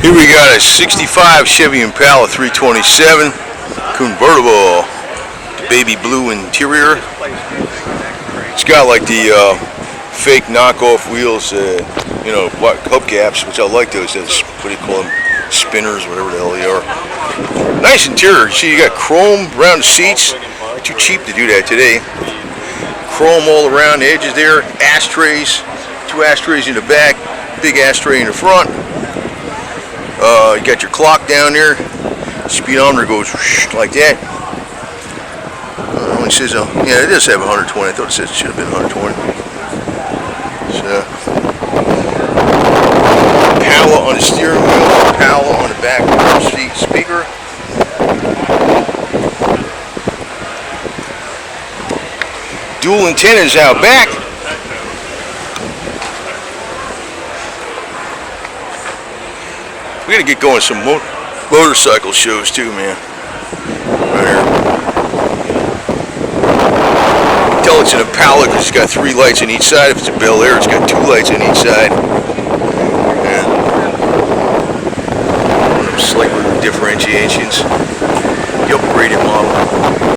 Here we got a 65 Chevy Impala 327 convertible, baby blue interior. It's got like the fake knockoff wheels, you know, hubcaps, which I like those. What do you call them? Spinners, whatever the hell they are. Nice interior. See, you got chrome around the seats. Too cheap to do that today. Chrome all around the edges there. Ashtrays, 2 ashtrays in the back, big ashtray in the front. You got your clock down there. Speedometer goes like that. It says, yeah, it does have 120. I thought it said it should have been 120. So, power on the steering wheel, power on the back seat speaker. Dual antennas out back. We gotta get going some motorcycle shows too, man. Right here. Tell it's an Impala because it's got 3 lights on each side. If it's a Bel Air, it's got 2 lights on each side. And slight differentiations. The upgraded model.